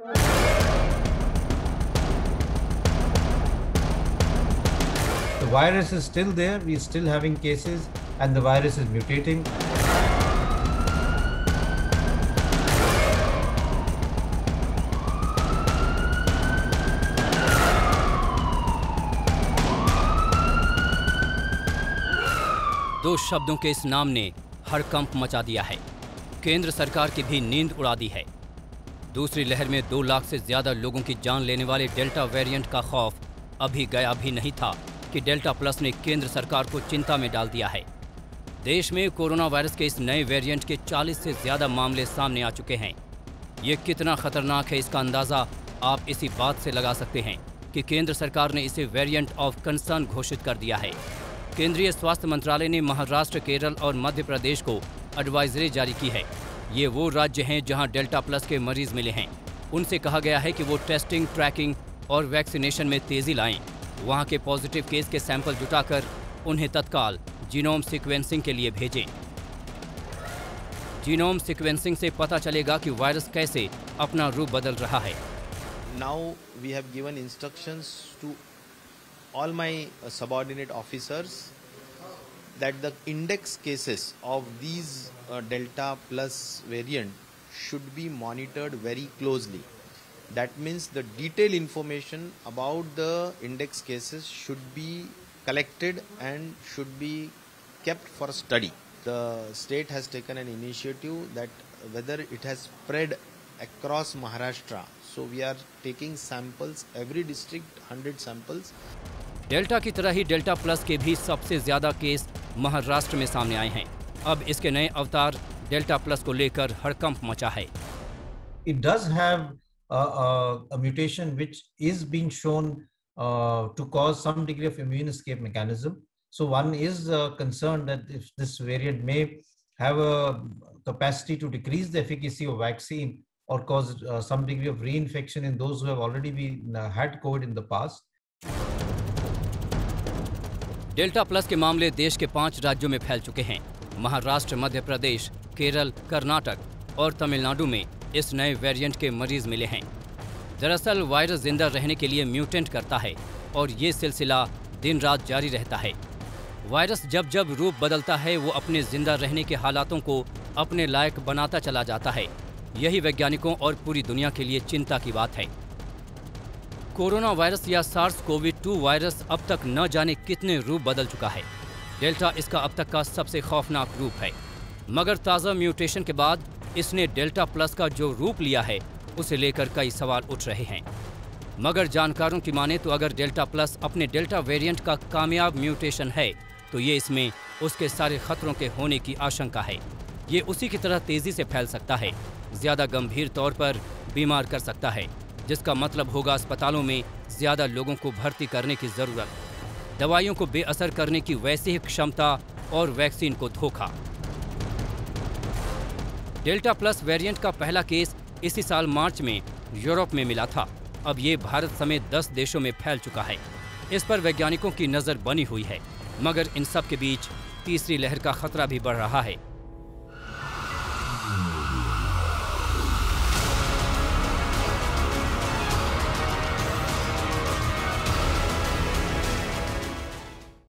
The virus is still there, we are still having cases, and the virus is mutating. दो शब्दों के इस नाम ने हड़कंप मचा दिया है। केंद्र सरकार की भी नींद उड़ा दी है। दूसरी लहर में 2 लाख से ज्यादा लोगों की जान लेने वाले डेल्टा वेरिएंट का खौफ अभी गया भी नहीं था कि डेल्टा प्लस ने केंद्र सरकार को चिंता में डाल दिया है। देश में कोरोना वायरस के इस नए वेरिएंट के 40 से ज्यादा मामले सामने आ चुके हैं। ये कितना खतरनाक है, इसका अंदाजा आप इसी बात से लगा सकते हैं कि केंद्र सरकार ने इसे वेरिएंट ऑफ कंसर्न घोषित कर दिया है। केंद्रीय स्वास्थ्य मंत्रालय ने महाराष्ट्र, केरल और मध्य प्रदेश को एडवाइजरी जारी की है। ये वो राज्य हैं जहां डेल्टा प्लस के मरीज मिले हैं। उनसे कहा गया है कि वो टेस्टिंग, ट्रैकिंग और वैक्सीनेशन में तेजी लाएं। वहां के पॉजिटिव केस के सैंपल जुटाकर उन्हें तत्काल जीनोम सीक्वेंसिंग के लिए भेजें। जीनोम सीक्वेंसिंग से पता चलेगा कि वायरस कैसे अपना रूप बदल रहा है। Now we have given instructions to all my subordinate officers that the index cases of these Delta plus variant should be monitored very closely. That means the detailed information about the index cases should be collected and should be kept for study. The state has taken an initiative that whether it has spread across Maharashtra. So we are taking samples, every district 100 samples. Delta की तरह ही delta plus के भी सबसे ज्यादा case Maharashtra में सामने आए हैं। अब इसके नए अवतार डेल्टा प्लस को लेकर हड़कंप मचा है। It does have a mutation which is being shown to cause some degree of immune escape mechanism. So one is concerned that if this variant may have a capacity to decrease the efficacy of vaccine or cause some degree of reinfection in those who have already had COVID in the past. Delta plus के मामले देश के 5 राज्यों में फैल चुके हैं। महाराष्ट्र, मध्य प्रदेश, केरल, कर्नाटक और तमिलनाडु में इस नए वेरिएंट के मरीज मिले हैं। दरअसल वायरस जिंदा रहने के लिए म्यूटेंट करता है और ये सिलसिला दिन रात जारी रहता है। वायरस जब जब रूप बदलता है वो अपने जिंदा रहने के हालातों को अपने लायक बनाता चला जाता है। यही वैज्ञानिकों और पूरी दुनिया के लिए चिंता की बात है। कोरोना वायरस या SARS-CoV-2 वायरस अब तक न जाने कितने रूप बदल चुका है। डेल्टा इसका अब तक का सबसे खौफनाक रूप है, मगर ताज़ा म्यूटेशन के बाद इसने डेल्टा प्लस का जो रूप लिया है उसे लेकर कई सवाल उठ रहे हैं। मगर जानकारों की माने तो अगर डेल्टा प्लस अपने डेल्टा वेरिएंट का कामयाब म्यूटेशन है तो ये इसमें उसके सारे खतरों के होने की आशंका है। ये उसी की तरह तेज़ी से फैल सकता है, ज़्यादा गंभीर तौर पर बीमार कर सकता है, जिसका मतलब होगा अस्पतालों में ज़्यादा लोगों को भर्ती करने की ज़रूरत, दवाइयों को बेअसर करने की वैसी ही क्षमता और वैक्सीन को धोखा। डेल्टा प्लस वेरिएंट का पहला केस इसी साल मार्च में यूरोप में मिला था। अब ये भारत समेत 10 देशों में फैल चुका है। इस पर वैज्ञानिकों की नज़र बनी हुई है, मगर इन सब के बीच तीसरी लहर का खतरा भी बढ़ रहा है।